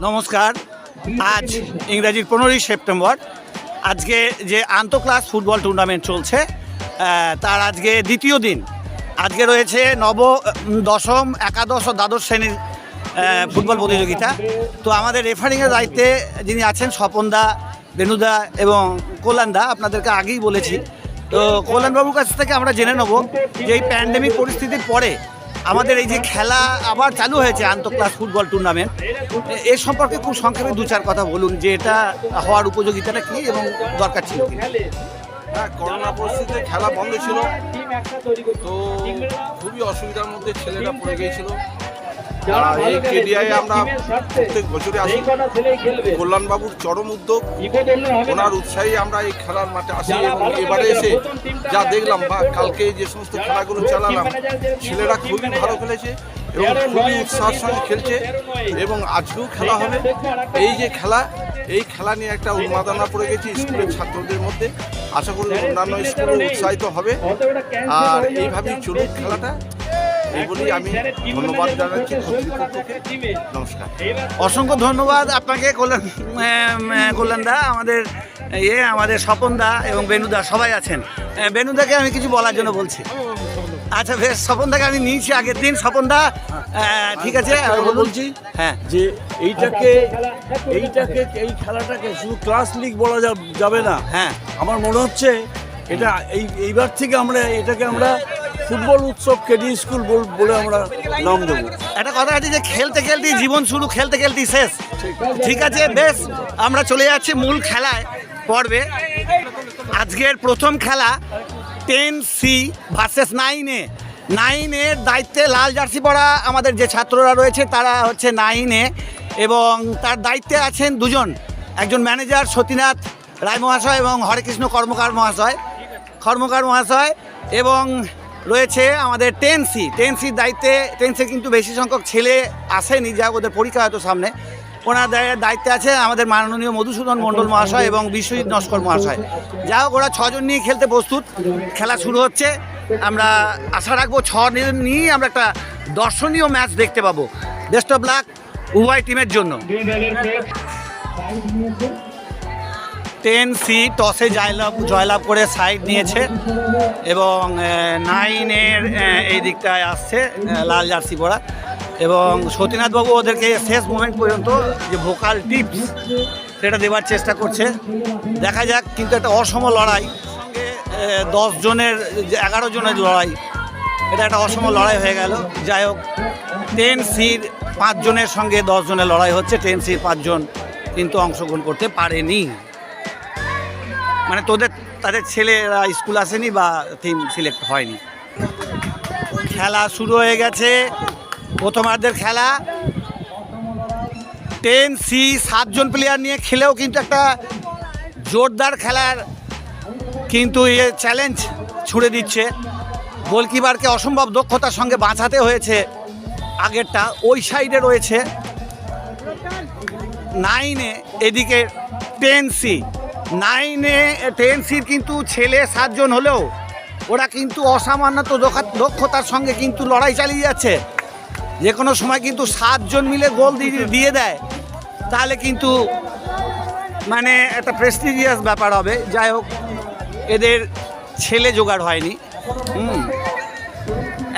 নমস্কার। আজ ইংরাজির 15ই সেপ্টেম্বর। আজকে যে আন্তঃক্লাস ফুটবল টুর্নামেন্ট চলছে তার আজকে দ্বিতীয় দিন। আজকে রয়েছে দশম, একাদশ ও দ্বাদশ শ্রেণীর ফুটবল প্রতিযোগিতা। তো আমাদের রেফারিংয়ের দায়িত্বে যিনি আছেন স্বপনদা, বেনুদা এবং কল্যাণদা, আপনাদেরকে আগেই বলেছি। তো কল্যাণবাবুর কাছ থেকে আমরা জেনে নেব যে এই প্যান্ডেমিক পরিস্থিতির পরে আমাদের এই যে খেলা আবার চালু হয়েছে আন্তঃক্লাস ফুটবল টুর্নামেন্ট, এর সম্পর্কে খুব সংক্ষেপে দু চার কথা বলুন যে এটা হওয়ার উপযোগিতাটা কী এবং দরকার ছিল কি। হ্যাঁ, করোনা পরিস্থিতিতে খেলা বন্ধ ছিল, তো খুবই অসুবিধার মধ্যে ছেলেরা পড়ে গিয়েছিল। এই কেডিআই আমরা প্রত্যেক বছরই আসি। কল্যাণবাবুর চরম উদ্যোগ, ওনার উৎসাহী আমরা এই খেলার মাঠে আসি এবং এবারে এসে যা দেখলাম বা কালকে যে সমস্ত খেলাগুলো চালালাম, ছেলেরা খুবই ভালো খেলেছে এবং খুবই উৎসাহের সঙ্গে খেলছে এবং আজকেও খেলা হবে। এই খেলা নিয়ে একটা উন্মাদনা পড়ে গেছে স্কুলের ছাত্রদের মধ্যে। আশা করি অন্যান্য স্কুলে উৎসাহিত হবে আর এইভাবেই চলুক খেলাটা, এই বলেই আমি ধন্যবাদ জানাচ্ছি কর্তৃপক্ষকে। নমস্কার। অসংখ্য ধন্যবাদ আপনাকে কল্যাণদা, আমাদের স্বপনদা এবং বেনুদা সবাই আছেন। বেনুদাকে আমি কিছু বলার জন্য বলছি। আচ্ছা বেশ, স্বপনদাকে আমি নিয়েছি আগের দিন। স্বপনদা ঠিক আছে, বলছি হ্যাঁ যে এইটাকে এই খেলাটাকে শুধু ক্লাস লিগ বলা যাবে না। হ্যাঁ, আমার মনে হচ্ছে এটা এইবার থেকে আমরা ফুটবল উৎসব কেডি স্কুল বলে আমরা নাম দেবো। একটা কথা আছে যে খেলতে খেলতেই জীবন শুরু, খেলতে খেলতেই শেষ। ঠিক আছে, বেশ, আমরা চলে যাচ্ছি মূল খেলায় পর্বে। আজকের প্রথম খেলা 10C ভার্সেস 9A। 9এর দায়িত্বে লাল জার্সি পরা আমাদের যে ছাত্ররা রয়েছে তারা হচ্ছে 9A এবং তার দায়িত্বে আছেন দুজন, একজন ম্যানেজার সতীনাথ রায় মহাশয় এবং হরেকৃষ্ণ কর্মকার মহাশয় এবং রয়েছে আমাদের 10Cর দায়িত্বে। 10C কিন্তু বেশি সংখ্যক ছেলে আসেনি, যা ওদের পরীক্ষা হয়তো সামনে। ওনার দায়িত্বে আছে আমাদের মাননীয় মধুসূদন মণ্ডল মহাশয় এবং বিশ্বজিৎ নস্কর মহাশয়। যা হোক, ওরা 6 জন নিয়ে খেলতে প্রস্তুত। খেলা শুরু হচ্ছে। আমরা আশা রাখবো 6 জন নিয়েই আমরা একটা দর্শনীয় ম্যাচ দেখতে পাবো। বেস্ট অফ লাক উভয় টিমের জন্য। 10C টসে জয়লাভ করে সাইড নিয়েছে এবং 9এর এই দিকটায় আসছে লাল জার্সি পরা এবং সতীনাথবাবু ওদেরকে শেষ মোমেন্ট পর্যন্ত যে ভোকাল টিপস সেটা দেওয়ার চেষ্টা করছে। দেখা যাক, কিন্তু একটা অসম লড়াই, সঙ্গে 11 জনের লড়াই, এটা একটা অসম লড়াই হয়ে গেল। যাই হোক, 10Cর 5 জনের সঙ্গে 10 জনের লড়াই হচ্ছে। 10Cর 5 জন কিন্তু অংশগ্রহণ করতে পারেনি, মানে তাদের ছেলেরা স্কুল আসেনি বা টিম সিলেক্ট হয়নি। খেলা শুরু হয়ে গেছে, প্রথমার্ধের খেলা। 10C 7 জন প্লেয়ার নিয়ে খেলেও কিন্তু একটা জোরদার খেলার কিন্তু চ্যালেঞ্জ ছুড়ে দিচ্ছে। গোলকিপারকে অসম্ভব দক্ষতার সঙ্গে বাঁচাতে হয়েছে। আগেরটা ওই সাইডে রয়েছে 9A, এদিকে 10C। 10Cর কিন্তু ছেলে 7 জন হলেও ওরা কিন্তু অসামান্য দক্ষতার সঙ্গে কিন্তু লড়াই চালিয়ে যাচ্ছে। যে কোনো সময় কিন্তু 7 জন মিলে গোল দিয়ে দেয়, তাহলে কিন্তু মানে একটা প্রেস্টিজিয়াস ব্যাপার হবে। যাই হোক, এদের ছেলে জোগাড় হয়নি।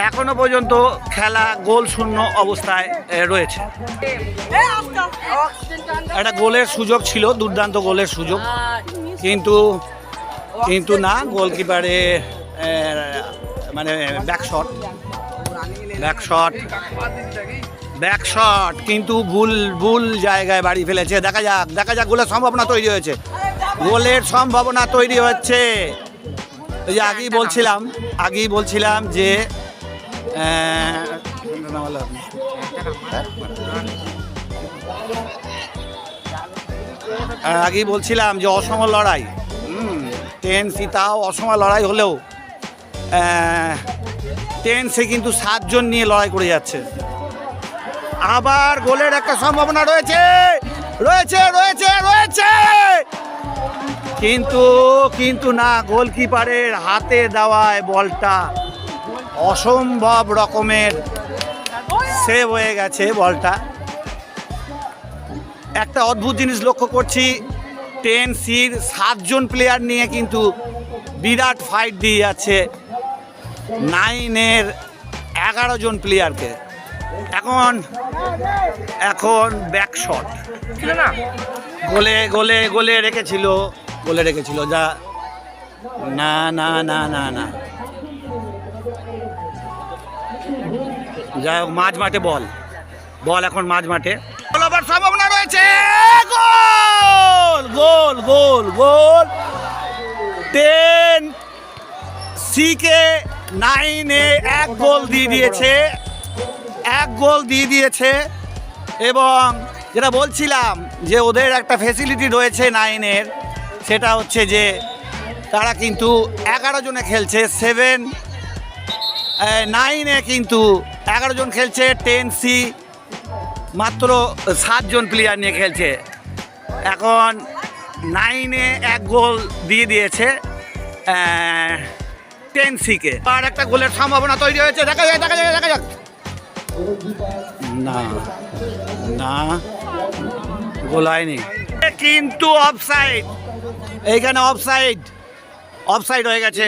এখনো পর্যন্ত খেলা গোল শূন্য অবস্থায় রয়েছে। একটা গোলের সুযোগ ছিল, দুর্দান্ত গোলের সুযোগ, কিন্তু না, গোলকিপারে মানে ব্যাকশট কিন্তু ভুল জায়গায় বাড়ি ফেলেছে। দেখা যাক গোলের সম্ভাবনা তৈরি হচ্ছে। ওই যে আগেই বলছিলাম যে অসম লড়াই। 10C তাও অসম লড়াই হলেও 10C কিন্তু 7 জন নিয়ে লড়াই করে যাচ্ছে। আবার গোলের একটা সম্ভাবনা রয়েছে, কিন্তু না, গোলকিপারের হাতে দেওয়ায় বলটা অসম্ভব রকমের সেভ হয়ে গেছে বলটা। একটা অদ্ভুত জিনিস লক্ষ্য করছি, 10Cর 7 জন প্লেয়ার নিয়ে কিন্তু বিরাট ফাইট দিয়ে যাচ্ছে 9-এর 11 জন প্লেয়ারকে। এখন ব্যাক শট গোলে রেখেছিল যা না না না না না যাই হোক, মাঝ মাঠে বল এখন মাঝ মাঠে আবার সম্ভাবনা রয়েছে। গোল 10Cকে 9-এ 1 গোল দিয়ে দিয়েছে এবং যেটা বলছিলাম যে ওদের একটা ফেসিলিটি রয়েছে 9-এর, সেটা হচ্ছে যে তারা কিন্তু 11 জনে খেলছে। 9-এ কিন্তু 11 জন খেলছে, 10C মাত্র 7 জন প্লেয়ার নিয়ে খেলছে। এখন 9-এ 1 গোল দিয়ে দিয়েছে 10Cকে। আর একটা গোলের সম্ভাবনা তৈরি হয়েছে, দেখা যাক না গোল হয়নি, কিন্তু অফসাইড, এইখানে অফসাইড হয়ে গেছে।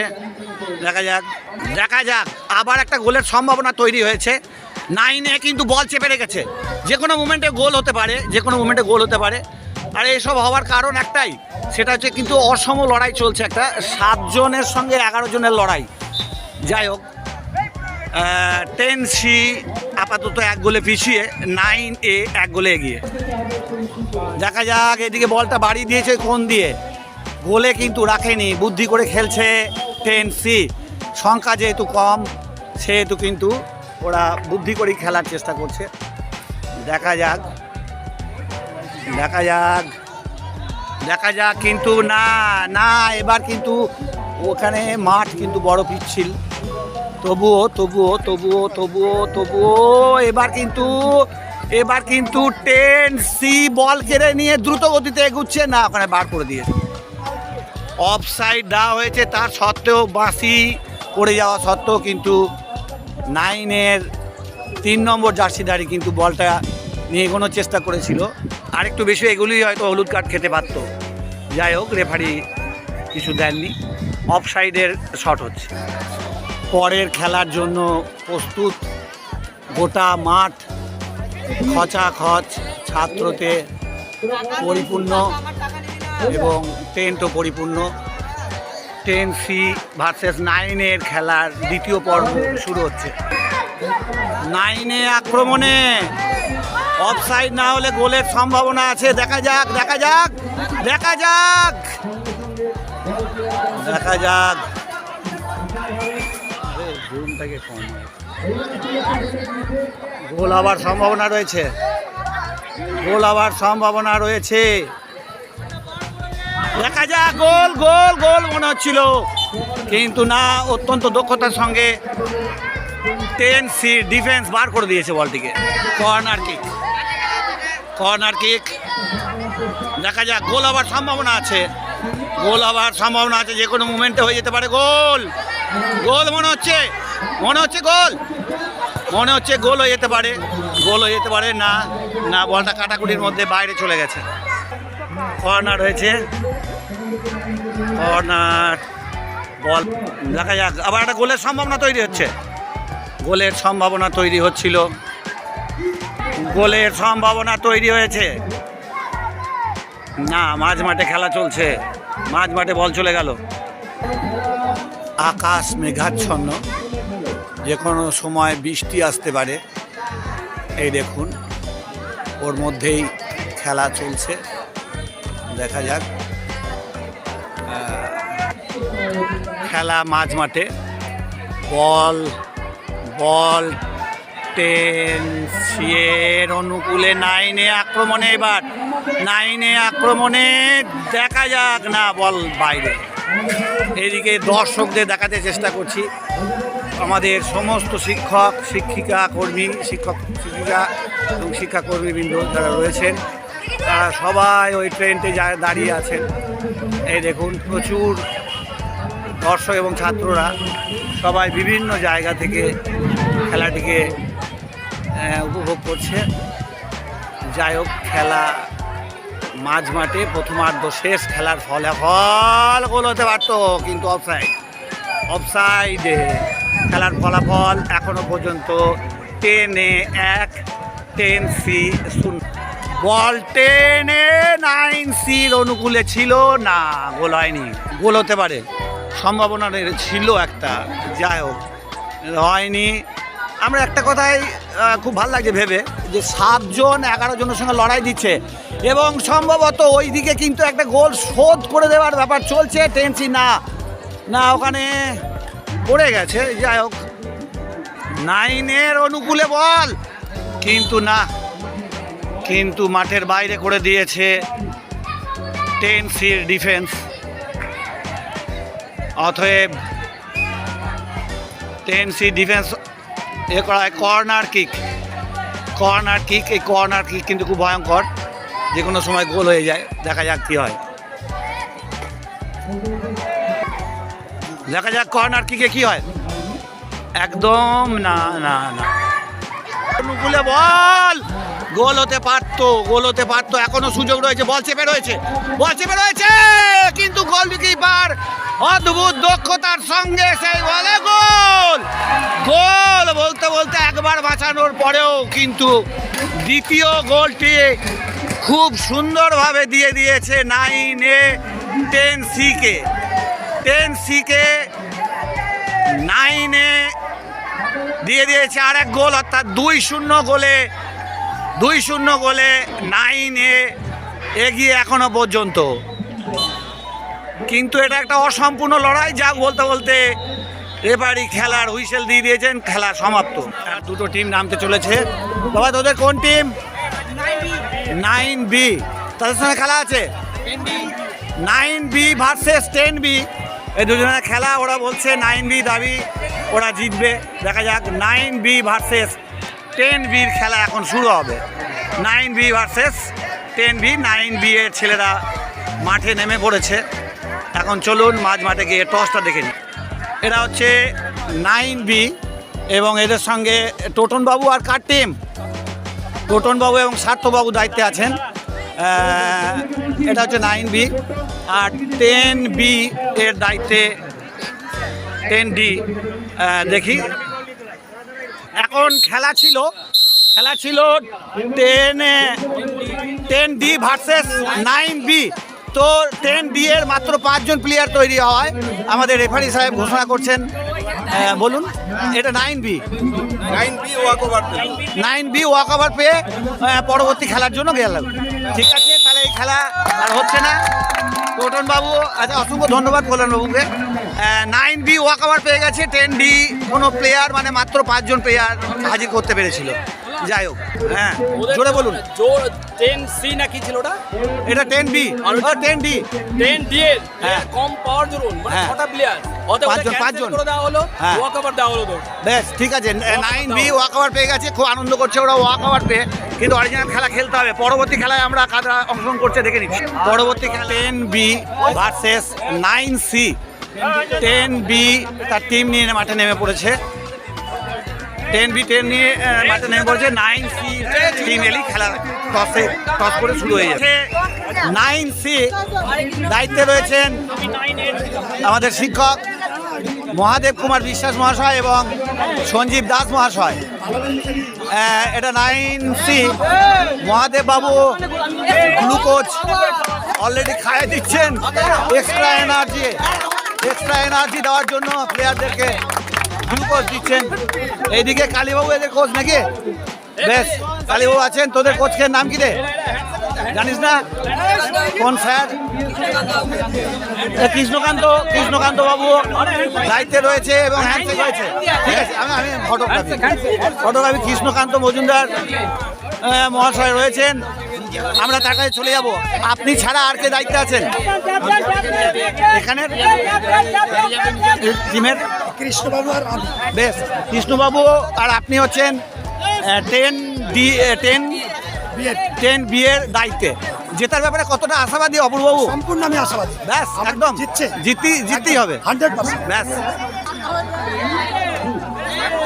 দেখা যাক আবার একটা গোলের সম্ভাবনা তৈরি হয়েছে। 9-এ কিন্তু বল চেপে রেখেছে, যে কোনো মুমেন্টে গোল হতে পারে। আর এইসব হওয়ার কারণ একটাই, সেটা হচ্ছে কিন্তু অসম লড়াই চলছে, একটা 7 জনের সঙ্গে 11 জনের লড়াই। যাই হোক, 10C আপাতত 1 গোলে পিছিয়ে, 9-এ 1 গোলে এগিয়ে। দেখা যাক, এদিকে বলটা বাড়িয়ে দিয়েছে কোন দিয়ে, গোলে কিন্তু রাখেনি, বুদ্ধি করে খেলছে 10C। সংখ্যা যেহেতু কম, সেহেতু কিন্তু ওরা বুদ্ধি করেই খেলার চেষ্টা করছে। দেখা যাক কিন্তু না এবার কিন্তু ওখানে মাঠ কিন্তু বড় পিচ্ছিল, তবুও এবার কিন্তু 10C বল কেড়ে নিয়ে দ্রুত গতিতে এগুচ্ছে না, ওখানে বার করে দিয়েছে। অফসাইড দেওয়া হয়েছে, তার সত্ত্বেও বাঁশি পড়ে যাওয়া সত্ত্বেও কিন্তু 9-এর 3 নম্বর জার্সিধারী কিন্তু বলটা নিয়ে এগোনোর চেষ্টা করেছিল। আরেকটু বেশি এগুলোই হয়তো হলুদ কার্ড খেতে পারত। যাই হোক, রেফারি কিছু দেননি, অফসাইডের শট হচ্ছে। পরের খেলার জন্য প্রস্তুত, গোটা মাঠ খচাখচ ছাত্রতে পরিপূর্ণ এবং টেন্টও পরিপূর্ণ। 10C ভার্সেস 9-এর খেলার দ্বিতীয় পর্ব শুরু হচ্ছে। 9-এ আক্রমণে অফসাইড না হলে গোলের সম্ভাবনা আছে। দেখা যাক গোল হওয়ার সম্ভাবনা রয়েছে, দেখা যাক। গোল মনে হচ্ছিল, কিন্তু না, অত্যন্ত দক্ষতার সঙ্গে 10C ডিফেন্স বার করে দিয়েছে বলটিকে। কর্নার কিক, দেখা যাক। গোল হওয়ার সম্ভাবনা আছে, যে কোনো মুমেন্টে হয়ে যেতে পারে। গোল মনে হচ্ছে গোল হয়ে যেতে পারে। না বলটা কাটাকুটির মধ্যে বাইরে চলে গেছে। কর্নার হয়েছে, বল দেখা যাক। আবার একটা গোলের সম্ভাবনা তৈরি হয়েছে। না, মাঝ মাঠে খেলা চলছে, মাঝ মাঠে বল চলে গেল। আকাশ মেঘাচ্ছন্ন, যে কোনো সময় বৃষ্টি আসতে পারে। এই দেখুন, ওর মধ্যেই খেলা চলছে, দেখা যাক। খেলা মাঝ মাঠে, বল 10C-এর অনুকূলে 9-এ আক্রমণে। এবার 9-এ আক্রমণে, দেখা যাক। না, বল বাইরে। এদিকে দর্শকদের দেখাতে চেষ্টা করছি, আমাদের সমস্ত শিক্ষক শিক্ষিকা এবং শিক্ষাকর্মীবৃন্দ যারা রয়েছেন, তারা সবাই ওই ট্রেনটি দাঁড়িয়ে আছেন। এই দেখুন, প্রচুর দর্শক এবং ছাত্ররা সবাই বিভিন্ন জায়গা থেকে খেলাটিকে উপভোগ করছে। যাই হোক, খেলা মাঝ মাঠে প্রথমার্ধ শেষ, খেলার ফলাফল গোল হতে পারত, কিন্তু অফসাইডে খেলার ফলাফল এখনো পর্যন্ত 10-1, 10-C 0। বল 10-9 অনুকূলে ছিল না, গোল হয়নি। গোল হতে পারে, সম্ভাবনা ছিল একটা, যাই হোক হয়নি। আমরা একটা কথাই খুব ভালো লাগছে ভেবে যে 7 জন 11 জনের সঙ্গে লড়াই দিচ্ছে এবং সম্ভবত ওই দিকে কিন্তু একটা গোল শোধ করে দেওয়ার ব্যাপার চলছে। 10C না ওখানে পড়ে গেছে, যাই হোক 9-এর অনুকূলে বল, কিন্তু না, কিন্তু মাঠের বাইরে করে দিয়েছে 10Cর ডিফেন্স। অতএব 10C ডিফেন্স এ করা হয় কর্নার কিক। এই কর্নার কিক কিন্তু খুব ভয়ঙ্কর, যে কোনো সময় গোল হয়ে যায়। দেখা যাক কি হয়, দেখা যাক কর্নার কিকে কি হয়। একদম না, অনুকূলে বল, গোল হতে পারতো, এখনো সুযোগ রয়েছে। বল চেপে রয়েছে, কিন্তু গোলকিপার অদ্ভুত দক্ষতার সঙ্গে সেই বলে গোল বলতে একবার বাঁচানোর পরেও কিন্তু দ্বিতীয় গোলটি খুব সুন্দরভাবে দিয়ে দিয়েছে 9-এ 10Cকে। 10Cকে 9-এ দিয়ে দিয়েছে আরেক গোল, অর্থাৎ 2-0 গোলে 9-এ এগিয়ে এখনো পর্যন্ত। কিন্তু এটা একটা অসম্পূর্ণ লড়াই, যা বলতে রেফারি খেলার হুইসেল দিয়ে দিয়েছেন, খেলা সমাপ্ত। আর দুটো টিম নামতে চলেছে। বাবা, তোদের কোন টিম? 9B, তাদের সঙ্গে খেলা আছে 9B ভার্সেস 10B। এই দুজনের খেলা, ওরা বলছে 9B দাবি ওরা জিতবে। দেখা যাক 9B ভার্সেস 10Bর খেলা এখন শুরু হবে। 9B ভার্সেস 10B, 9B এর ছেলেরা মাঠে নেমে পড়েছে। এখন চলুন মাঝ মাঠে গিয়ে টসটা দেখে নিই। এরা হচ্ছে 9B এবং এদের সঙ্গে টোটনবাবু আর কার টিম? টোটনবাবু এবং সার্থবাবু দায়িত্বে আছেন। এটা হচ্ছে 9B, আর 10B এর দায়িত্বে 10D। দেখি, এখন খেলা ছিল 10D ভার্সেস 9B। তো 10D এর মাত্র 5 জন প্লেয়ার তৈরি হয়, আমাদের রেফারি সাহেব ঘোষণা করছেন। বলুন, এটা 9B ওয়াক ওভার পেয়ে পরবর্তী খেলার জন্য গেল। ঠিক আছে, তাহলে এই খেলা আর হচ্ছে না। টোটন বাবু, আচ্ছা, অসংখ্য ধন্যবাদ কল্যাণ বাবুকে। 9B ওয়াক ওভার পেয়ে গেছে, 10D কোনো প্লেয়ার মানে মাত্র 5 জন প্লেয়ার হাজির করতে পেরেছিল। যাই হোক, হ্যাঁ জোরে বলুন। 10C না কি ছিল ওটা? এটা 10B আর 10D। 10D এর কম পাওয়ার জন্য মানে 6টা প্লেয়ার, অতএব 5 জন করে দেওয়া হলো, ওয়াক ওভার দেওয়া হলো। তো বেশ, ঠিক আছে, 9B ওয়াক ওভার পেয়ে গেছে, খুব আনন্দ করছে ওরা ওয়াক ওভার পেয়ে। কিন্তু অরিজিনাল খেলা খেলতে হবে। পরবর্তী খেলায় আমরা কারা অংশগ্রহণ করছে দেখে নিচ্ছি। পরবর্তী খেলা 10B ভার্সেস 9C। 10B তার টিম নিয়ে মাঠে নেমে পড়েছে। 10B নিয়ে মাঠে নেমে পড়েছে। 9C টিম এলি খেলা টস করে শুরু হয়ে যাচ্ছে। 9C দায়িত্বে রয়েছেন আমাদের শিক্ষক মহাদেব কুমার বিশ্বাস মহাশয় এবং সঞ্জীব দাস মহাশয়। এটা 9C মহাদেব বাবু গ্লুকোজ অলরেডি খাইয়ে দিচ্ছেন এক্সট্রা এনার্জি দেওয়ার জন্য প্লেয়ারদেরকে গ্লুকোজ দিচ্ছেন। এইদিকে কালীবাবু এদের কোচ নাকি? বেশ, কালীবাবু আছেন। তোদের কোচের নাম কি রে, জানিস না? কোন স্যার? কৃষ্ণকান্ত বাবু দায়িত্বে রয়েছে এবং হ্যান্ডশেক হয়েছে। ঠিক আছে, আমি ফটোগ্রাফি কৃষ্ণকান্ত মজুমদার মহাশয় রয়েছেন। আমরা তার কাছে চলে যাব। আপনি ছাড়া আর কে দায়িত্বে আছেন এখানের টিমের? কৃষ্ণবাবু আর বেশ, কৃষ্ণবাবু আর আপনি হচ্ছেন 10B এর দায়িত্বে। জেতার ব্যাপারে কতটা আশাবাদী অপূর্ববাবু? সম্পূর্ণ আমি আশাবাদী। ব্যাস, একদম জিততেই হবে 100%। ব্যাস,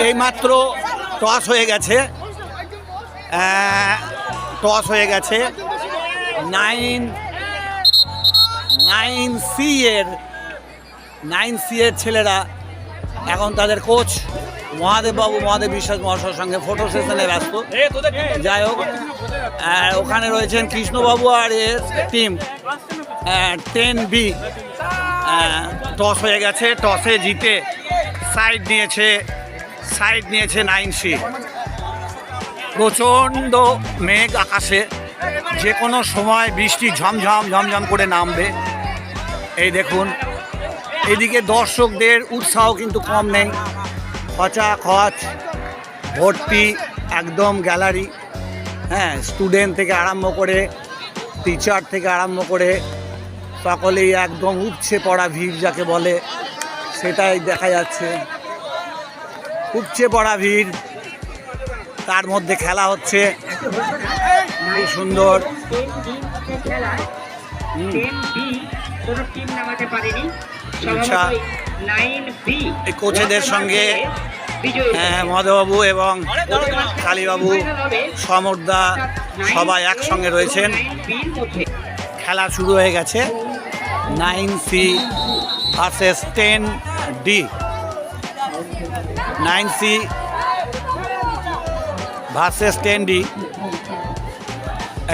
এইমাত্র টস হয়ে গেছে। টস হয়ে গেছে। 9C এর ছেলেরা এখন তাদের কোচ মহাদেব বিশ্বাস মহাশয়ের সঙ্গে ফটো সেশনে ব্যস্ত। যাই হোক, ওখানে রয়েছেন কৃষ্ণবাবু আর এর টিম 10B। টস হয়ে গেছে, টসে জিতে সাইড নিয়েছে 9C। প্রচণ্ড মেঘ আকাশে, যে কোনো সময় বৃষ্টি ঝমঝম করে নামবে। এই দেখুন, এদিকে দর্শকদের উৎসাহ কিন্তু কম নেই, খচাখচ ভর্তি একদম গ্যালারি। হ্যাঁ, স্টুডেন্ট থেকে আরম্ভ করে টিচার থেকে আরম্ভ করে সকলেই একদম উপচে পড়া ভিড় যাকে বলে, সেটাই দেখা যাচ্ছে। উপচে পড়া ভিড়, তার মধ্যে খেলা হচ্ছে খুব সুন্দর। আচ্ছা, এই কোচেদের সঙ্গে মধুবাবু এবং কালীবাবু, সমরদা সবাই একসঙ্গে রয়েছেন। খেলা শুরু হয়ে গেছে 9C versus 10D। 9C versus 10D।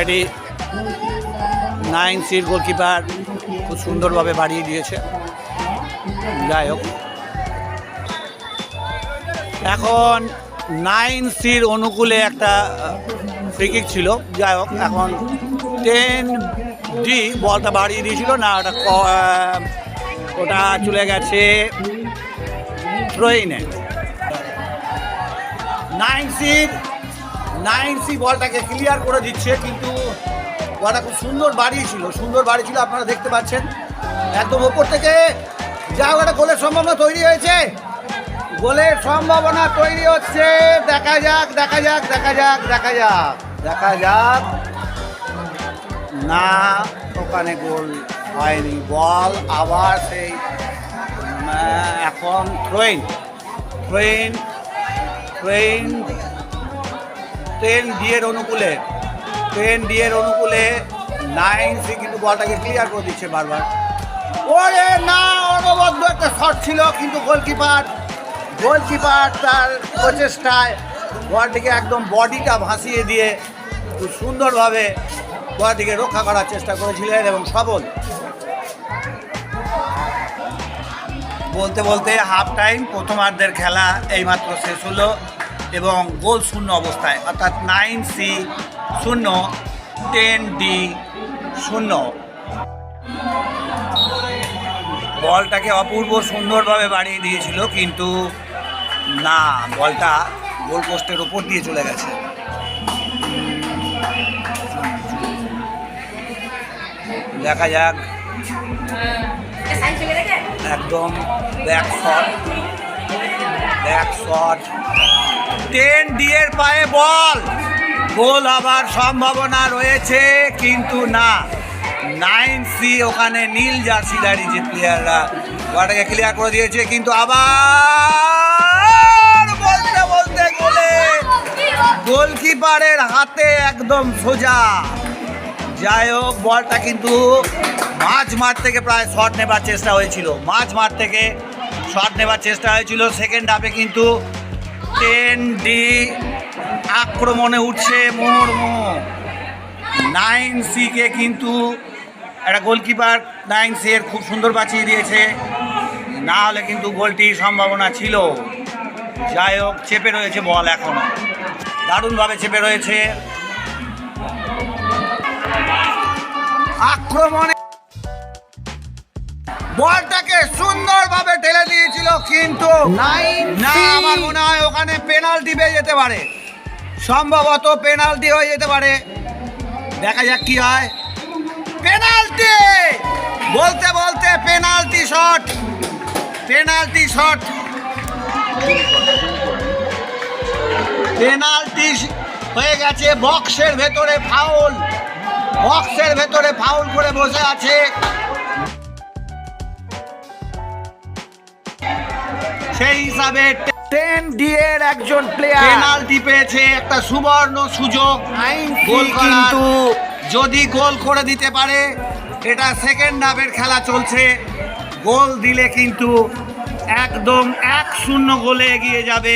এটি 9Cর গোলকিপার খুব সুন্দরভাবে বাড়িয়ে দিয়েছে। যাই হোক, এখন 9Cর অনুকূলে একটা ফ্রি কিক ছিল। যাই হোক, এখন 10D বলটা বাড়িয়ে দিয়েছিল না, ওটা চলে গেছে থ্রোইনে। 9C বলটাকে ক্লিয়ার করে দিচ্ছে, কিন্তু বলটা খুব সুন্দর বাড়িয়েছিল আপনারা দেখতে পাচ্ছেন একদম ওপর থেকে। যা একটা গোলের সম্ভাবনা তৈরি হয়েছে, দেখা যাক। না, ওখানে গোল হয়নি। বল আবার সেই এখন থ্রোইন 10D এর অনুকূলে 9C কিন্তু বলটাকে ক্লিয়ার করে দিচ্ছে বারবার। ওরে না, অনবদ্য একটা শট ছিল, কিন্তু গোলকিপার তার প্রচেষ্টায় বলটিকে একদম বডিটা ভাসিয়ে দিয়ে খুব সুন্দরভাবে বলটিকে রক্ষা করার চেষ্টা করেছিলেন এবং সফল। বলতে হাফ টাইম প্রথমার্ধের খেলা এইমাত্র শেষ হলো এবং গোল শূন্য অবস্থায়, অর্থাৎ 9C 0 10D 0। বলটাকে অপূর্ব সুন্দরভাবে বাড়িয়ে দিয়েছিল, কিন্তু না, বলটা গোল পোস্টের ওপর দিয়ে চলে গেছে। দেখা যাক, একদম ব্যাক শট 10D এর পায়ে বল, গোল হবার সম্ভাবনা রয়েছে, কিন্তু না। 9C ওখানে নীল জার্সিদারি যে প্লেয়াররা বলটাকে ক্লিয়ার করে দিয়েছে, কিন্তু আবার বলতে গোলকিপারের হাতে একদম সোজা। যাই হোক, বলটা কিন্তু মাঝ মাঠ থেকে প্রায় শট নেবার চেষ্টা হয়েছিল। সেকেন্ড হাফে কিন্তু 10D আক্রমণে উঠছে মুহুর্মুহু। 9C-কে কিন্তু একটা গোলকিপার 9C এর খুব সুন্দর বাঁচিয়ে দিয়েছে, না হলে কিন্তু গোলটির সম্ভাবনা ছিল। যাই হোক, চেপে রয়েছে বল, এখনো দারুণভাবে চেপে রয়েছে। আক্রমণে বলটাকে সুন্দরভাবে ঠেলে দিয়েছিল, কিন্তু না, আমার মনে হয় ওখানে পেনাল্টি পেয়ে যেতে পারে, সম্ভবত পেনাল্টি হয়ে যেতে পারে। দেখা যাক কি হয়। পেনাল্টি বলতে পেনাল্টি হয়ে গেছে। বক্সের ভেতরে ফাউল করে বসে আছে। সেই হিসাবে 10D এর একজন প্লেয়ার পেনাল্টি পেয়েছে, একটা সুবর্ণ সুযোগ গোল কিন্তু যদি গোল করে দিতে পারে। এটা সেকেন্ড হাফের খেলা চলছে, গোল দিলে কিন্তু একদম 1-0 গোলে এগিয়ে যাবে।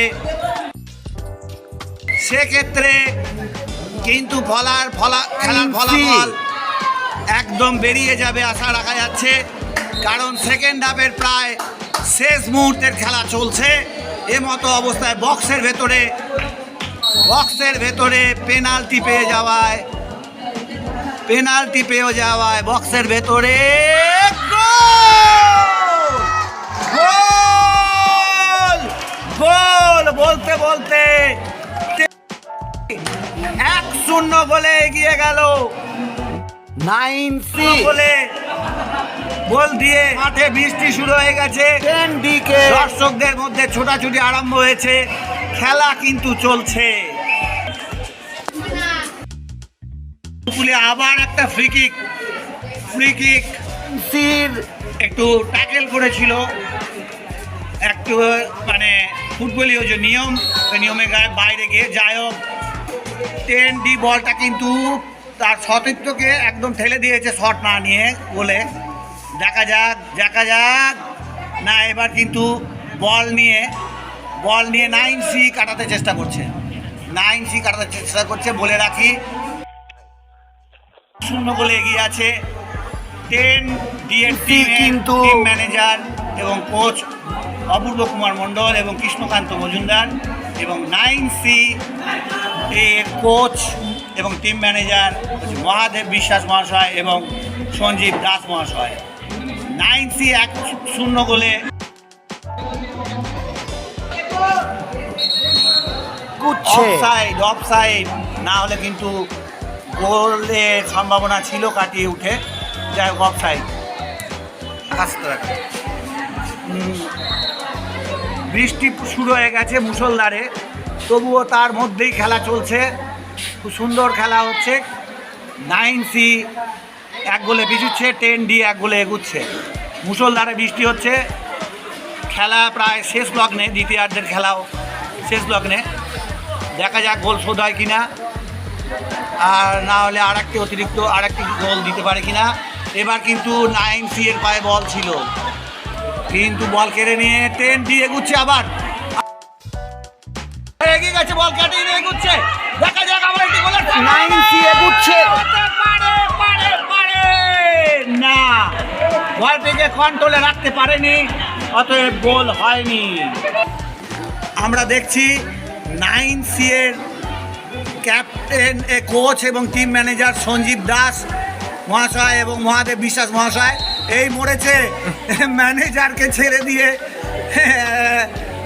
সেক্ষেত্রে কিন্তু খেলার ফলাফল একদম বেরিয়ে যাবে আশা রাখা যাচ্ছে, কারণ সেকেন্ড হাফের প্রায় শেষ মুহূর্তের খেলা চলছে। মতো অবস্থায় বক্সের ভেতরে পেনাল্টি পেয়ে যাওয়ায় বক্সের ভেতরে গোল বলতে 1-0 গোলে এগিয়ে গেল। 9C গোলে গোল দিয়ে মাঠে বৃষ্টি শুরু হয়ে গেছে। 10D কে দর্শকদের মধ্যে ছোটাছুটি আরম্ভ হয়েছে, খেলা কিন্তু চলছে। আবার একটা ফ্রি কিক সির একটু ট্যাকেল করেছিল, একটু মানে ফুটবলীয় যে নিয়ম, ওই নিয়মের বাইরে গিয়ে যাই হোক 10D বলটা কিন্তু তার সতীর্থকে একদম ঠেলে দিয়েছে শট না নিয়ে বলে। দেখা যাক না, এবার কিন্তু বল নিয়ে 9C কাটাতে চেষ্টা করছে। বলে রাখি 0 গোলে এগিয়ে আছে 10D এর কিন্তু টিম ম্যানেজার এবং কোচ অপূর্ব কুমার মণ্ডল এবং কৃষ্ণকান্ত মজুমদার, এবং 9C এর কোচ এবং টিম ম্যানেজার মহাদেব বিশ্বাস মহাশয় এবং সঞ্জীব দাস মহাশয়। 9C 1-0 গোলে অফসাইড না হলে কিন্তু গোলের সম্ভাবনা ছিল, কাটিয়ে উঠে যাই হোক অফসাইড। বৃষ্টি শুরু হয়ে গেছে মুষলধারে, তবুও তার মধ্যেই খেলা চলছে, খুব সুন্দর খেলা হচ্ছে। 9C 1 গোলে পিছুচ্ছে, 10D 1 গোলে এগুচ্ছে। মুষলধারে বৃষ্টি হচ্ছে, খেলা প্রায় শেষ লগ্নে, দ্বিতীয়ার্ধের খেলাও শেষ লগ্নে। দেখা যাক গোল শোধ হয় কিনা, আর না হলে অতিরিক্ত আরেকটি গোল দিতে পারে কিনা। এবার কিন্তু 9C এর পায়ে বল ছিল, কিন্তু বল কেড়ে নিয়ে 10D এগুচ্ছে, আবার এগিয়ে গেছে, বল কাটিয়ে নিয়ে এগুচ্ছে। দেখা যাক আবার একটি গোলের 9C এগুচ্ছে, না, বলটিকে কন্ট্রোলে রাখতে পারেনি, অতএব গোল হয়নি। আমরা দেখছি 9C এর ক্যাপ্টেন কোচ এবং টিম ম্যানেজার সঞ্জীব দাস মহাশয় এবং মহাদেব বিশ্বাস মহাশয় এই মরেছে ম্যানেজারকে ছেড়ে দিয়ে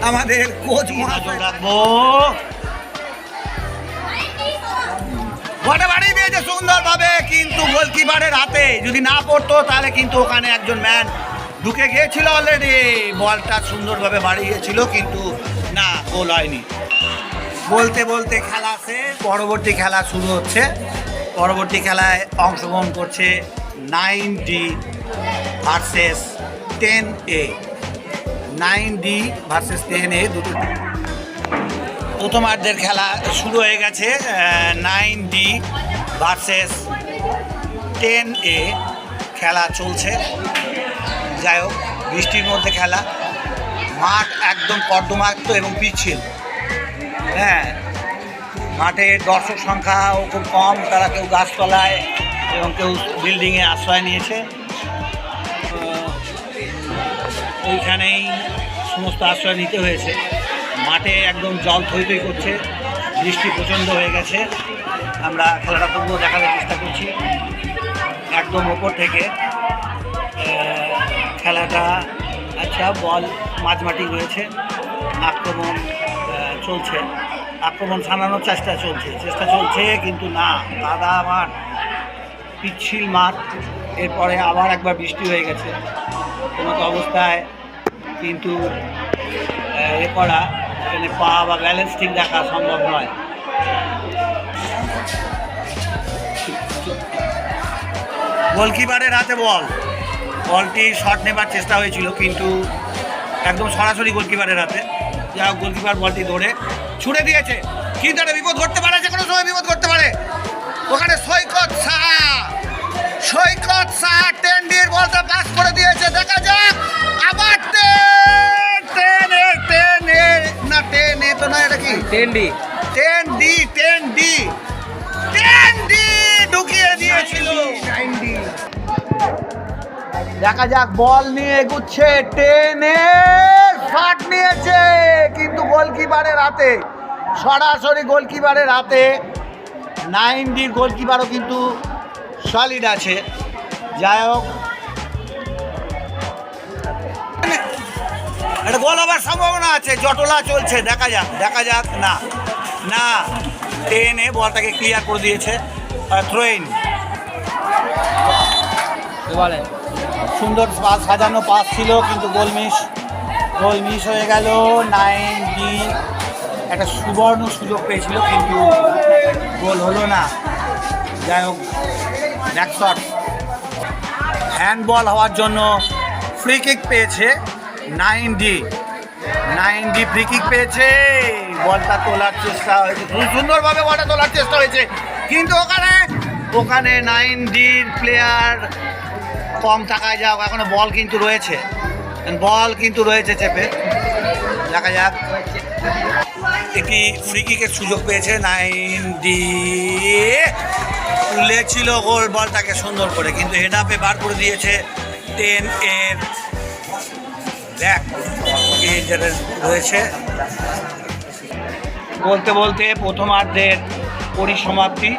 আমাদের কোচ মহাশয় রাখবো। বটে বাড়িয়ে দিয়েছে সুন্দরভাবে, কিন্তু গোলকিপারের হাতে যদি না পড়তো তাহলে কিন্তু ওখানে একজন ম্যান ঢুকে গিয়েছিল অলরেডি। বলটা সুন্দরভাবে বাড়িয়েছিল, কিন্তু না, গোল হয়নি। বলতে খেলা শেষ, পরবর্তী খেলা শুরু হচ্ছে। পরবর্তী খেলায় অংশগ্রহণ করছে 9D versus 10A। 9D versus 10A দুটো প্রথমার্ধের খেলা শুরু হয়ে গেছে। 9D ভার্সেস 10A খেলা চলছে। যাই হোক, বৃষ্টির মধ্যে খেলা, মাঠ একদম কর্দমাক্ত এবং পিচ্ছিল। হ্যাঁ, মাঠে দর্শক সংখ্যাও খুব কম, তারা কেউ গাছতলায় এবং কেউ বিল্ডিংয়ে আশ্রয় নিয়েছে। ওইখানেই সমস্ত আশ্রয় নিতে হয়েছে। মাঠে একদম জল থই করছে, বৃষ্টি প্রচণ্ড হয়ে গেছে। আমরা খেলাটা তবুও দেখানোর চেষ্টা করছি একদম ওপর থেকে। খেলাটা আচ্ছা, বল মাঝমাটি রয়েছে, আক্রমণ চলছে, আক্রমণ সানানোর চেষ্টা চলছে, কিন্তু না, কাদা মাঠ, পিচ্ছিল মাঠ। এরপরে আবার একবার বৃষ্টি হয়ে গেছে, কোনো অবস্থায় কিন্তু করা, এখানে পা বা ব্যালেন্স ঠিক রাখা সম্ভব নয়। গোলকিপারের হাতে বলটি শট নেবার চেষ্টা হয়েছিল, কিন্তু একদম সরাসরি গোলকিপারের হাতে। যা গোলকিপার বলটি ধরে ছুড়ে দিয়েছে, কিন্তু একটা বিপদ ঘটতে পারে, যে কোনো সময় বিপদ ঘটতে পারে। ওখানে সৈকত সাহা টেন্ডির বলটা পাস করে দিয়েছে। দেখা যাক আবার টেনে তো না, এটা কি টেন্ডি ঢুকিয়ে দিয়েছিল। দেখা যাক বল নিয়ে এগুচ্ছে, টেনে শট নিয়েছে, কিন্তু গোলকিপারের হাতে, সরাসরি গোলকিপারের হাতে। 9ডির গোলকিপারও কিন্তু সলিড আছে। যাই হোক, একটা গোল হবার সম্ভাবনা আছে, জটলা চলছে। দেখা যাক না টেনে বলটাকে ক্লিয়ার করে দিয়েছে। থ্রোইন, সুন্দর সাজানো পাস ছিল, কিন্তু গোল মিস হয়ে গেল। 9ডি একটা সুবর্ণ সুযোগ পেয়েছিল, কিন্তু গোল হলো না। যাই হোক, ব্যাক শট, হ্যান্ডবল হওয়ার জন্য ফ্রি কিক পেয়েছে 9ডি ফ্রি কিক পেয়েছে। বলটা তোলার চেষ্টা হয়েছে, খুব সুন্দরভাবে বলটা তোলার চেষ্টা হয়েছে, কিন্তু ওখানে 9ডির প্লেয়ার কম থাকায় যাক, এখনো বল কিন্তু রয়েছে চেপে। দেখা যাক, একটি ফ্রি কিকের সুযোগ পেয়েছে 9ডি, তুলেছিল গোল বলটাকে সুন্দর করে, কিন্তু হেড আপে বার করে দিয়েছে 10 দেখ যেটা রয়েছে। বলতে প্রথমার্ধের পরিসমাপ্তি,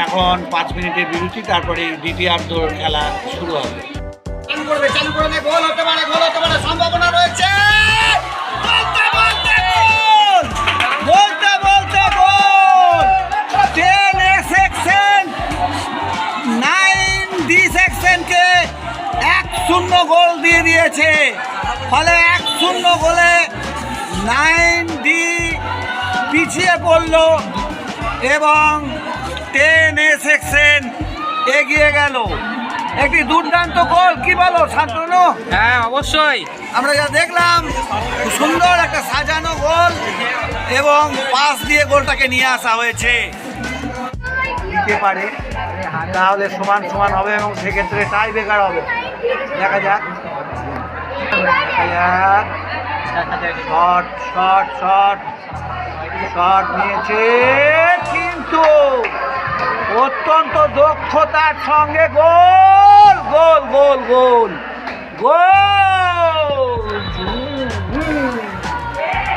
এখন 5 মিনিটের বিরতি, তারপরে দ্বিতীয়ার্ধর খেলা শুরু হবে। চালু করে গোল হতে পারে, সম্ভাবনা রয়েছে। বলতে গোল 10 সেকশন 9ডি সেকশনকে 1-0 গোল দিয়ে দিয়েছে। ফলে 1-0 গোলে 9ডি পিছিয়ে পড়ল এবং 10 সেকশন এগিয়ে গেল। একটি দুর্দান্ত গোল, কি বলো শান্তনু? হ্যাঁ, অবশ্যই। আমরা যা দেখলাম, সুন্দর একটা সাজানো গোল এবং পাস দিয়ে গোলটাকে নিয়ে আসা হয়েছে। দিতে পারে তাহলে সমান হবে এবং সেক্ষেত্রে টাই ব্রেকার হবে। দেখা যাক শট নিয়েছে, কিন্তু অত্যন্ত দক্ষতার সঙ্গে গোল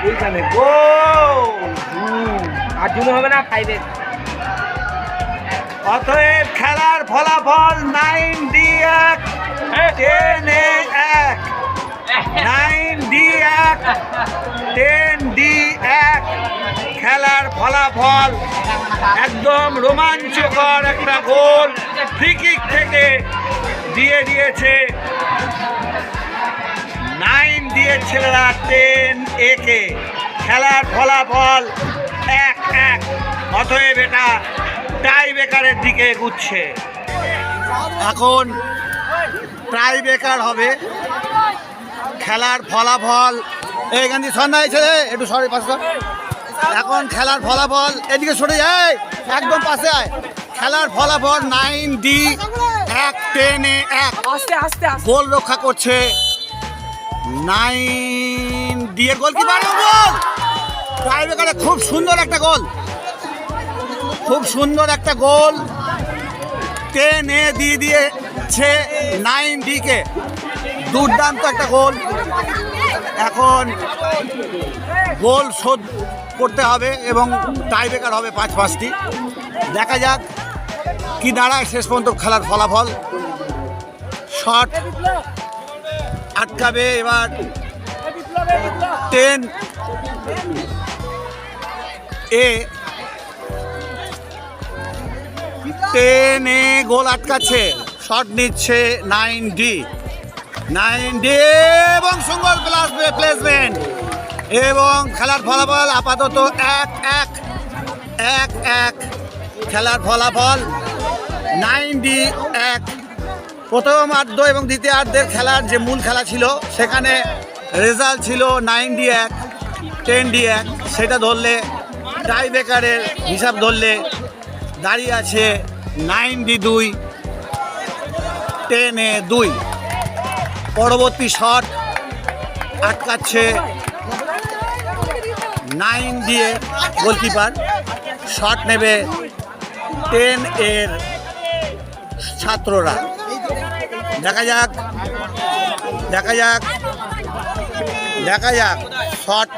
এখানে আর জুম হবে না, 5 অতএব খেলার ফলাফল 9ডি 1 10 1, 9ডি 1 10ডি 1। খেলার ফলাফল একদম রোমাঞ্চকর একটা গোল ফ্রি কিক থেকে দিয়ে দিয়েছে 9ডি এর ছেলেরা 10A কে। খেলার ফলাফল 1-1, অতএব এটা টাই ব্রেকারের দিকে এগুচ্ছে। এখন টাই ব্রেকার হবে। খেলার ফলাফল এইখান দিয়ে সন্ধ্যা ছেলে একটু সরে পাশে। এখন খেলার ফলাফল এদিকে সরে যায়, একদম পাশে আয়। খেলার ফলাফল 9ডি 1 10 1। গোল রক্ষা করছে 9ডি এর গোলকিপার। গোল টাই ব্রেকারে খুব সুন্দর একটা গোল 10 দিয়ে দিয়েছে 9ডি কে। দুর্দান্ত একটা গোল। এখন গোল শোধ করতে হবে এবং টাই ব্রেকার হবে 5-5টি। দেখা যাক কি দাঁড়ায় শেষ পর্যন্ত খেলার ফলাফল। শট আটকাবে এবার 10A গোল আটকাচ্ছে। শট নিচ্ছে 9ডি এবং সুন্দর প্লেসমেন্ট এবং খেলার ফলাফল আপাতত 1-1। খেলার ফলাফল 9ডি 1। প্রথমার্ধ এবং দ্বিতীয়ার্ধের খেলার যে মূল খেলা ছিল সেখানে রেজাল্ট ছিল 9ডি 1 10D 1 সেটা ধরলে টাই ব্রেকারের হিসাব ধরলে দাঁড়িয়ে আছে 9D 2 10A 2। পরবর্তী শট আটকাচ্ছে 9D গোলকিপার। শট নেবে 10 এর ছাত্ররা। দেখা যাক দেখা যাক দেখা যাক শট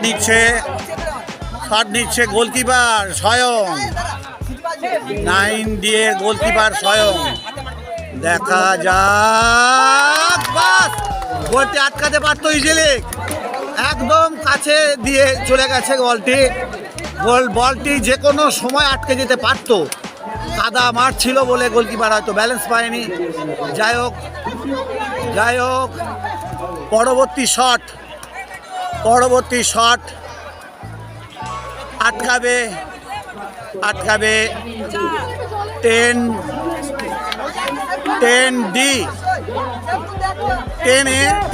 নিচ্ছে গোলকিপার স্বয়ং, 9D এর গোলকিপার স্বয়ং। দেখা যাক, বাস বলটি আটকাতে পারতো ইজিলি, একদম কাছে দিয়ে চলে গেছে বলটি যে কোনো সময় আটকে যেতে পারতো। কাদা মাঠ ছিল বলে গোলকিপার হয়তো ব্যালেন্স পায়নি। যাই হোক পরবর্তী শট আটকাবে 10D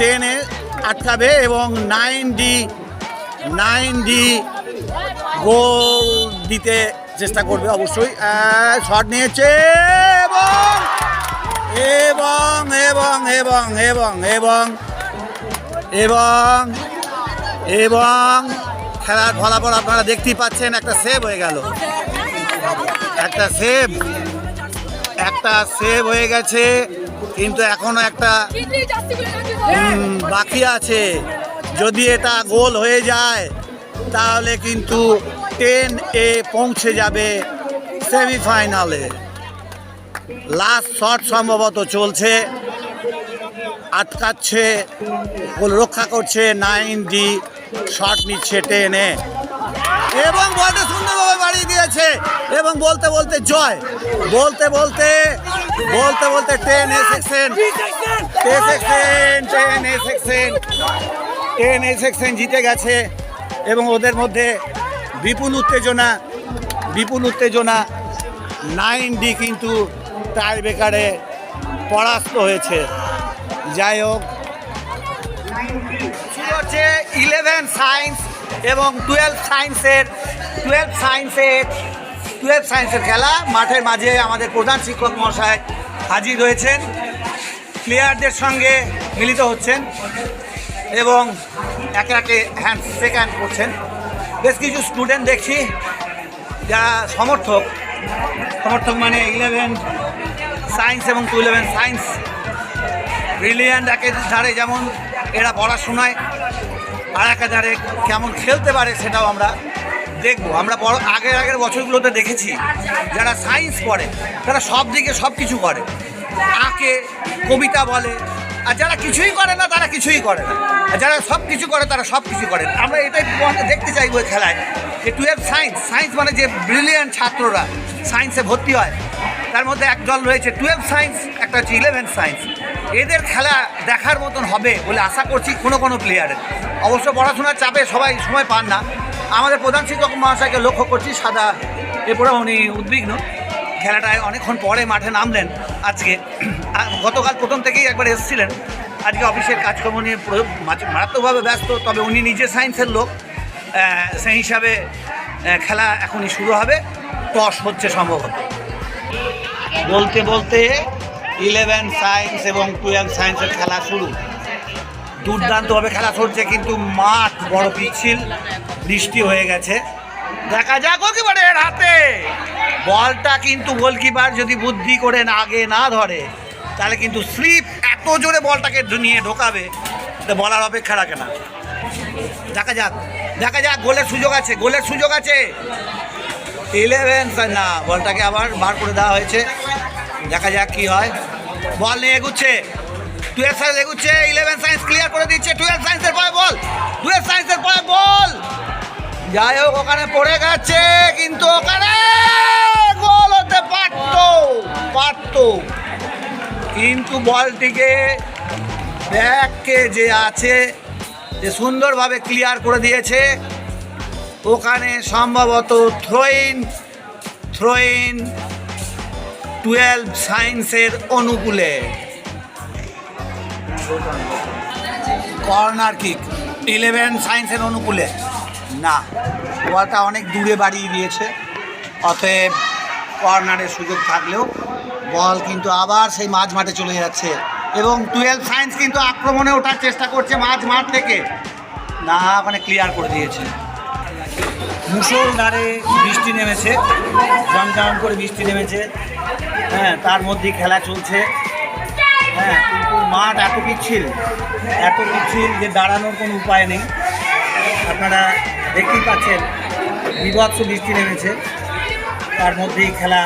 10 আটকাবে এবং 9D গোল দিতে চেষ্টা করবে অবশ্যই। শট নিয়েছে এবং এবং এবং এবং এবং এবং এবং খেলার ফলাফল আপনারা দেখতেই পাচ্ছেন। একটা সেভ হয়ে গেল, একটা সেভ হয়ে গেছে, কিন্তু এখনো একটা বাকি আছে। যদি এটা গোল হয়ে যায় তাহলে কিন্তু 10A পৌঁছে যাবে সেমিফাইনালে। লাস্ট শট সম্ভবত চলছে, আটকাচ্ছে, গোল রক্ষা করছে 9D, শট নিচ্ছে 10A এবং বলটা সুন্দরভাবে বাড়িয়ে দিয়েছে এবং বলতে বলতে জয়, বলতে বলতে 10A সেকশন জিতে গেছে এবং ওদের মধ্যে বিপুল উত্তেজনা। 9D কিন্তু টাই ব্রেকারে পরাস্ত হয়েছে। যাই হোক, শুরু হচ্ছে 11 সায়েন্স এবং 12 সায়েন্সের খেলা। মাঠের মাঝে আমাদের প্রধান শিক্ষক মহাশয় হাজির হয়েছেন, প্লেয়ারদের সঙ্গে মিলিত হচ্ছেন এবং একে একে শেক হ্যান্ড করছেন। বেশ কিছু স্টুডেন্ট দেখছি যারা সমর্থক মানে 11 সায়েন্স এবং 12 সায়েন্স ব্রিলিয়ান্ট। একের ধারে যেমন এরা পড়াশোনায়, আর একের ধারে কেমন খেলতে পারে সেটাও আমরা দেখবো। আমরা আগের বছরগুলোতে দেখেছি যারা সায়েন্স পড়ে তারা সব দিকে সব কিছু করে, আঁকে, কবিতা বলে, আর যারা কিছুই করে না তারা কিছুই করে না, আর যারা সব কিছু করে তারা সব কিছু করে। আমরা এটাই দেখতে চাইবো এই খেলায় যে 12 সায়েন্স মানে যে ব্রিলিয়ান্ট ছাত্ররা সায়েন্সে ভর্তি হয়, তার মধ্যে এক দল রয়েছে 12 সায়েন্স, একটা হচ্ছে 11 সায়েন্স। এদের খেলা দেখার মতন হবে বলে আশা করছি কোনো প্লেয়ারের। অবশ্য পড়াশোনার চাপে সবাই সময় পান না। আমাদের প্রধান শিক্ষক মহাশয়কে লক্ষ্য করছি, সাদা এরপরে উনি উদ্বিগ্ন। খেলাটায় অনেকক্ষণ পরে মাঠে নামলেন আজকে। গতকাল প্রথম থেকেই একবার এসেছিলেন, আজকে অফিসের কাজকর্ম নিয়ে মারাত্মকভাবে ব্যস্ত। তবে উনি নিজে সায়েন্সের লোক, সেই হিসাবে খেলা এখনই শুরু হবে। টস হচ্ছে সম্ভবত। বলতে 11 সায়েন্স এবং 12 সায়েন্সের খেলা শুরু। দুর্দান্তভাবে খেলা চলছে, কিন্তু মাঠ বড় পিচ্ছিল, বৃষ্টি হয়ে গেছে। দেখা যাক গোলকিপারের হাতে বলটা, কিন্তু গোলকিপার যদি বুদ্ধি করে আগে না ধরে তাহলে কিন্তু স্লিপ, এত জোরে বলটাকে নিয়ে ঢোকাবে, বলার অপেক্ষা রাখে না। দেখা যাক গোলের সুযোগ আছে। 11 না, বলটাকে আবার বার করে দেওয়া হয়েছে। দেখা যাক কি হয়। বল নিয়ে এগুচ্ছে 12 সায়েন্স, 11 সায়েন্স ক্লিয়ার করে দিচ্ছে। 12 সায়েন্সের পরে বল, যাই হোক ওখানে পড়ে গেছে, কিন্তু ওখানে গোল হতে পারতো, কিন্তু বলটিকে ব্যাককে যে আছে যে সুন্দরভাবে ক্লিয়ার করে দিয়েছে। ওখানে সম্ভবত থ্রো ইন 12 সায়েন্সের অনুকূলে। কর্নার কিক 11 সায়েন্সের অনুকূলে। না, বলটা অনেক দূরে বাড়িয়ে দিয়েছে, অতএব কর্নারের সুযোগ থাকলেও বল কিন্তু আবার সেই মাঝ মাঠে চলে যাচ্ছে এবং 12 সায়েন্স কিন্তু আক্রমণে ওঠার চেষ্টা করছে মাঝ মাঠ থেকে, না ওখানে ক্লিয়ার করে দিয়েছে। মুষলধারে বৃষ্টি নেমেছে, জমজম করে বৃষ্টি নেমেছে, হ্যাঁ তার মধ্যেই খেলা চলছে। হ্যাঁ কিন্তু মাঠ এত পিচ্ছিল যে দাঁড়ানোর কোনো উপায় নেই। আপনারা দেখতেই পাচ্ছেন বিভৎস বৃষ্টি নেমেছে, তার মধ্যেই খেলা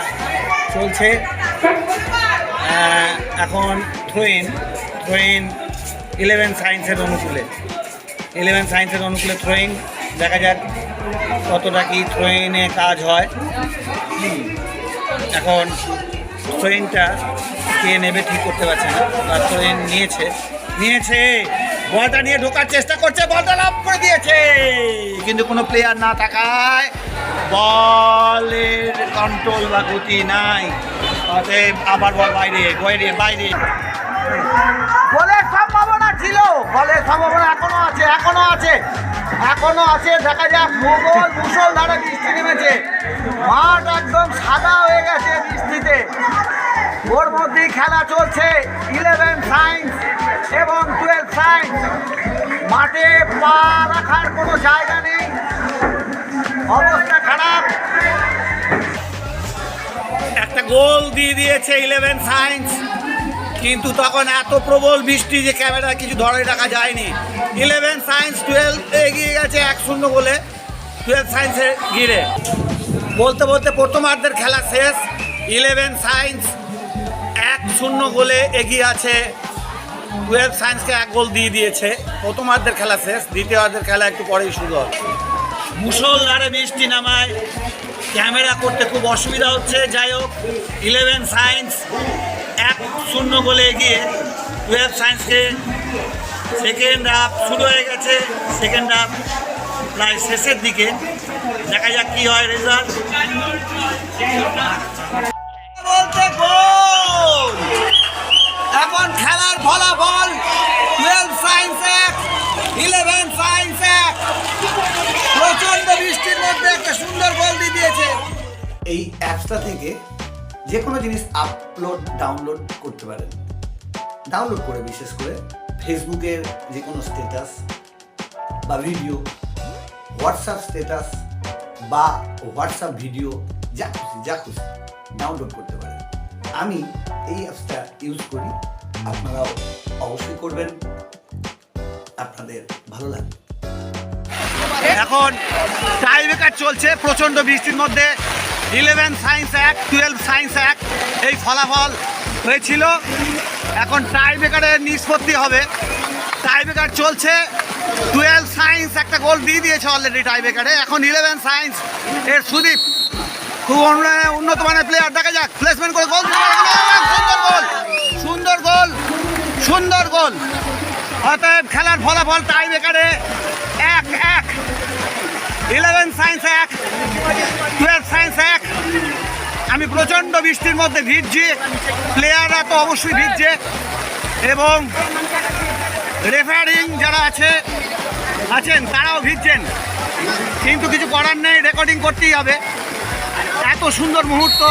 চলছে। এখন থ্রোইন 11 সায়েন্সের অনুকূলে, 11 সায়েন্সের অনুকূলে থ্রোইন, দেখা যাক কতটা কি থ্রোইনে কাজ হয়। এখন থ্রোইনটা কে নেবে ঠিক করতে পারছে না, আর থ্রোইন নিয়েছে বলটা নিয়ে ঢোকার চেষ্টা করছে, বলটা লাভ করে দিয়েছে, কিন্তু কোনো প্লেয়ার না থাকায় বলের কন্ট্রোল বা গতি নাই, অতএব আবার বল বাইরে। বলের সম্ভাবনা ছিল, বলের সম্ভাবনা এখনো আছে, দেখা যাক। মুষলধারে বৃষ্টি নেমেছে, মাঠ একদম সাদা হয়ে গেছে বৃষ্টিতে, ওর মধ্যেই খেলা চলছে। 11 সায়েন্স এবং 12 সায়েন্স, মাঠে পা রাখার কোনো জায়গা নেই, অবস্থা খারাপ। একটা গোল দিয়ে দিয়েছে 11 সায়েন্স, কিন্তু তখন এত প্রবল বৃষ্টি যে ক্যামেরা কিছু ধরে রাখা যায়নি। 11 সায়েন্স 12 এগিয়ে গেছে 1-0 গোলে 12 সায়েন্সের ঘিরে। বলতে প্রথমার্ধের খেলা শেষ, 11 সায়েন্স 1-0 গোলে এগিয়ে আছে, 12 সায়েন্সকে 1 গোল দিয়ে দিয়েছে। প্রথমার্ধের খেলা শেষ, দ্বিতীয়ার্ধের খেলা একটু পরেই শুরু হবে। মুষলধারে বৃষ্টি নামায় ক্যামেরা করতে খুব অসুবিধা হচ্ছে। যাই হোক, 11 সায়েন্স 1-0 গোলে এগিয়ে 12 সায়েন্সকে। সেকেন্ড হাফ শুরু হয়ে গেছে, সেকেন্ড হাফ প্রায় শেষের দিকে, দেখা যাক কি হয় রেজাল্ট। বলতে গোল, এখন খেলার ফলাফল 12 সায়েন্স 1, 11 সায়েন্স 1। প্রচন্ড বৃষ্টির মধ্যে একটা সুন্দর গোল দিয়ে দিয়েছে। এই অ্যাপসটা থেকে যে কোনো জিনিস ডাউনলোড করতে পারেন। ডাউনলোড করে বিশেষ করে ফেসবুকের যে কোনো স্ট্যাটাস বা ভিডিও, হোয়াটসঅ্যাপ স্ট্যাটাস বা হোয়াটসঅ্যাপ ভিডিও, যা খুশি ডাউনলোড করতে পারেন। আমি এই অ্যাপসটা ইউজ করি, আপনারাও অবশ্যই করবেন, আপনাদের ভালো লাগবে। এখন টাই ব্রেকার চলছে প্রচণ্ড বৃষ্টির মধ্যে, 11 সায়েন্স 1, 12 সায়েন্স 1 এই ফলাফল হয়েছিল। এখন টাই ব্রেকারের নিষ্পত্তি হবে, টাই ব্রেকার চলছে। 12 সায়েন্স একটা গোল দিয়ে দিয়েছে অলরেডি টাই ব্রেকারে। এখন 11 সায়েন্স এর সুদীপ খুব উন্নত মানের প্লেয়ার, দেখা যাক প্লেসমেন্ট করে গোল, সুন্দর গোল। অতএব খেলার ফলাফল টাই ব্রেকারে 1-1, 11 সায়েন্স 1, 12 সায়েন্স 1। আমি প্রচণ্ড বৃষ্টির মধ্যে ভিজছি, প্লেয়াররা তো অবশ্যই ভিজছে এবং রেফারিং যারা আছেন তারাও ভিজছেন, কিন্তু কিছু করার নেই, রেকর্ডিং করতেই হবে। এত সুন্দর মুহূর্ত,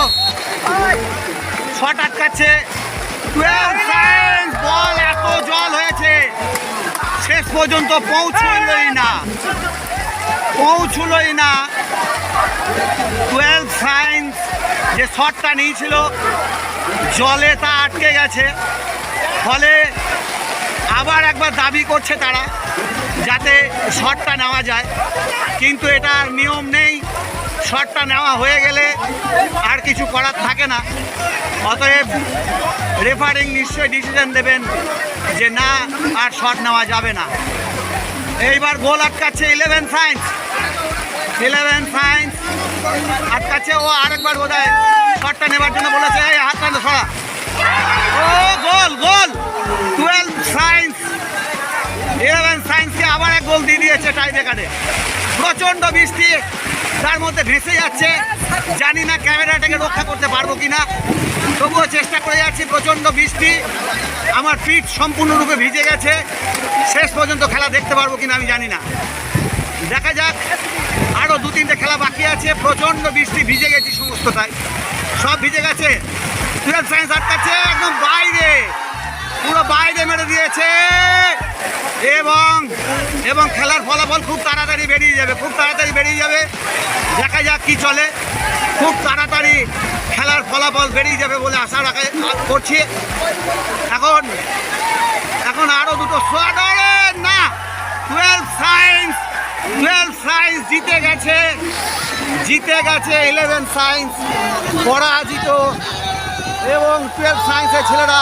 শট আটকাচ্ছে 12 সায়েন্স, বল এত জল হয়েছে শেষ পর্যন্ত পৌঁছলই না। 12 সায়েন্স যে শটটা নিয়েছিল জলে তা আটকে গেছে, ফলে আবার একবার দাবি করছে তারা যাতে শটটা নেওয়া যায়, কিন্তু এটার নিয়ম নেই। শটটা নেওয়া হয়ে গেলে আর কিছু করার থাকে না, অতএব রেফারিং নিশ্চয়ই ডিসিশন দেবেন যে না আর শট নেওয়া যাবে না। এইবার গোল আটকাচ্ছে 11 সায়েন্স আটকাচ্ছে। ও আরেকবার বোধহয় শটটা নেবার জন্য বলেছে, এই হাতটা সরা। ও গোল 12 সায়েন্স 11 সায়েন্সকে আবার 1 গোল দিয়ে দিয়েছে টাই ব্রেকারে। প্রচণ্ড বৃষ্টি, তার মধ্যে ভেসে যাচ্ছে, জানি না ক্যামেরাটাকে রক্ষা করতে পারবো কিনা, তবুও চেষ্টা করে যাচ্ছি। প্রচণ্ড বৃষ্টি, আমার পিঠ সম্পূর্ণরূপে ভিজে গেছে, শেষ পর্যন্ত খেলা দেখতে পারবো কিনা আমি জানি না। দেখা যাক, আরও 2-3টে খেলা বাকি আছে। প্রচণ্ড বৃষ্টি, ভিজে গেছি সমস্তটাই, সব ভিজে গেছে। 12 সায়েন্স আটকাচ্ছে একদম বাইরে, পুরো বাইরে মেরে দিয়েছে এবং খেলার ফলাফল খুব তাড়াতাড়ি বেরিয়ে যাবে, দেখা যাক কি চলে। খুব তাড়াতাড়ি খেলার ফলাফল বেরিয়ে যাবে বলে আশা করছি। এখন আরও দুটো শট, না, 12 সায়েন্স জিতে গেছে 11 সায়েন্স পরাজিত। এবং 12 সায়েন্সের ছেলেরা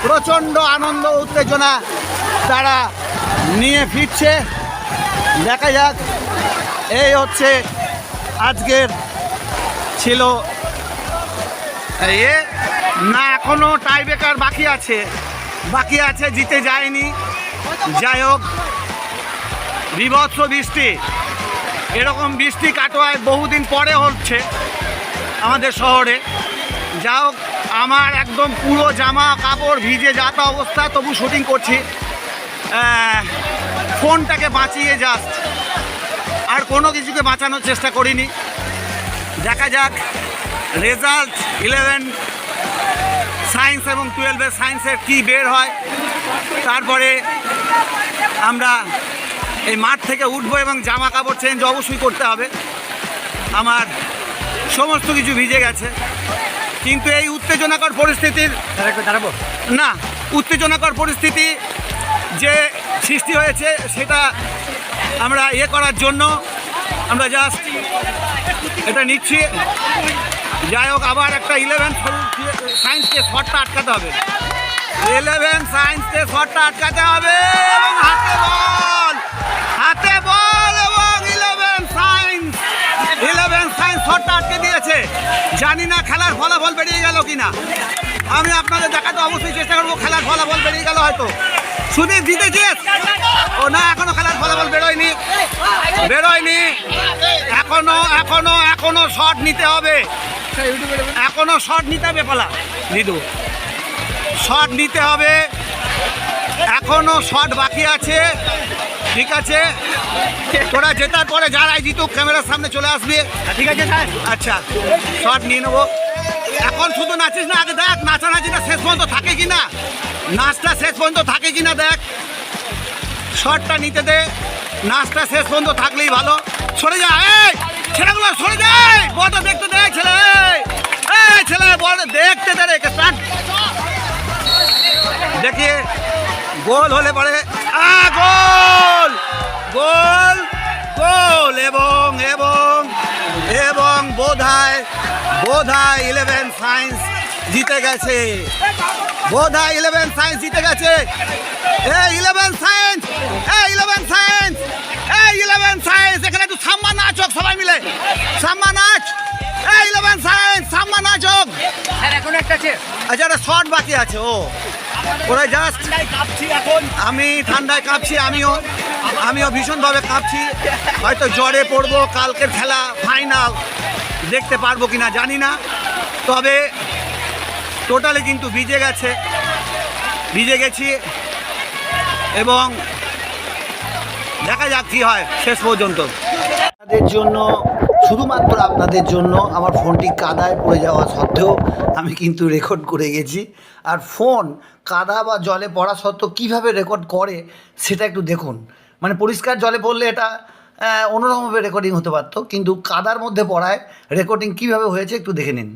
প্রচণ্ড আনন্দ উত্তেজনা তারা নিয়ে ফিরছে। দেখা যাক, এই হচ্ছে আজকের ছিল না, এখনো টাইব্রেকার বাকি আছে, জিতে যায়নি। যাই হোক, বিভৎস বৃষ্টি, এরকম বৃষ্টি কাটোয়ায় বহুদিন পরে হচ্ছে আমাদের শহরে। যা হোক, আমার একদম পুরো জামা কাপড় ভিজে যাতা অবস্থা, তবু শুটিং করছি, ফোনটাকে বাঁচিয়ে জাস্ট, আর কোনো কিছুকে বাঁচানোর চেষ্টা করিনি। দেখা যাক রেজাল্ট 11 সায়েন্স এবং 12 সায়েন্সের কি বের হয়। তারপরে আমরা এই মাঠ থেকে উঠবো এবং জামা কাপড় চেঞ্জ অবশ্যই করতে হবে। আমার সমস্ত কিছু ভিজে গেছে, কিন্তু এই উত্তেজনাকর পরিস্থিতি যে সৃষ্টি হয়েছে সেটা আমরা করার জন্য আমরা জাস্ট এটা নিচ্ছি। যাই হোক, আবার একটা 11 সায়েন্সকে শটটা আটকাতে হবে, 11 সায়েন্সকে শটটা আটকাতে হবে এবং হাতে বল এবং 11 সায়েন্স শটটা আটকে দিয়েছে। জানি না খেলার ফলাফল বেরিয়ে গেল কিনা, আমি আপনাদের দেখাতে অবশ্যই চেষ্টা করবো। খেলার ফলাফল বেরিয়ে গেল হয়তো। সুদীপ জিতেছিস? ও না, এখনো খেলার ফলাফল বেরোয়নি, এখনো শট নিতে হবে, পালা দিদু, শট নিতে হবে, এখনো শট বাকি আছে। ঠিক আছে, তোরা জেতার পরে যারাই জিতুক ক্যামেরার সামনে চলে আসবে, ঠিক আছে স্যার? আচ্ছা, শট নিয়ে নেবো। এখন শুধু নাচিস না, আগে দেখ নাচানাচিটা শেষ পর্যন্ত থাকে কিনা, নাচটা শেষ পর্যন্ত থাকে কিনা দেখ, শটটা নিতে দে, নাচটা শেষ পর্যন্ত থাকলেই ভালো। সরে যা, এই ছেলেগুলো সরে যায়, বলটা দেখতে দে ছেলে, বল দেখতে দে রে, স্টার্ট দেখিয়ে গোল হলে পরে গোল এবং বোধহয় 11 সায়েন্স জিতে গেছে, বোধহয় 11 সায়েন্স জিতে গেছে। এই 11 সায়েন্স এখানে একটু সাম্মা নাচ হোক, সবাই মিলে সাম্মা নাচ। এই 11 সায়েন্স সাম্মা নাচ হোক। আচ্ছা, একটা শট বাকি আছে, ওরা জাস্ট, আমি ঠান্ডায় কাঁপছি, আমিও ভীষণভাবে কাঁপছি। হয়তো জ্বরে পড়বো, কালকের খেলা ফাইনাল দেখতে পারবো কিনা জানি না, তবে টোটালি কিন্তু ভিজে গেছি এবং দেখা যাক কি হয় শেষ পর্যন্ত। শুধুমাত্র আপনাদের জন্য আমার ফোনটি কাদায় পড়ে যাওয়া সত্ত্বেও আমি কিন্তু রেকর্ড করে গেছি। আর ফোন কাদা বা জলে পড়া সত্ত্বেও কীভাবে রেকর্ড করে সেটা একটু দেখুন। মানে পরিষ্কার জলে পড়লে এটা অন্যরকমভাবে রেকর্ডিং হতে পারতো, কিন্তু কাদার মধ্যে পড়ায় রেকর্ডিং কীভাবে হয়েছে একটু দেখে নিন।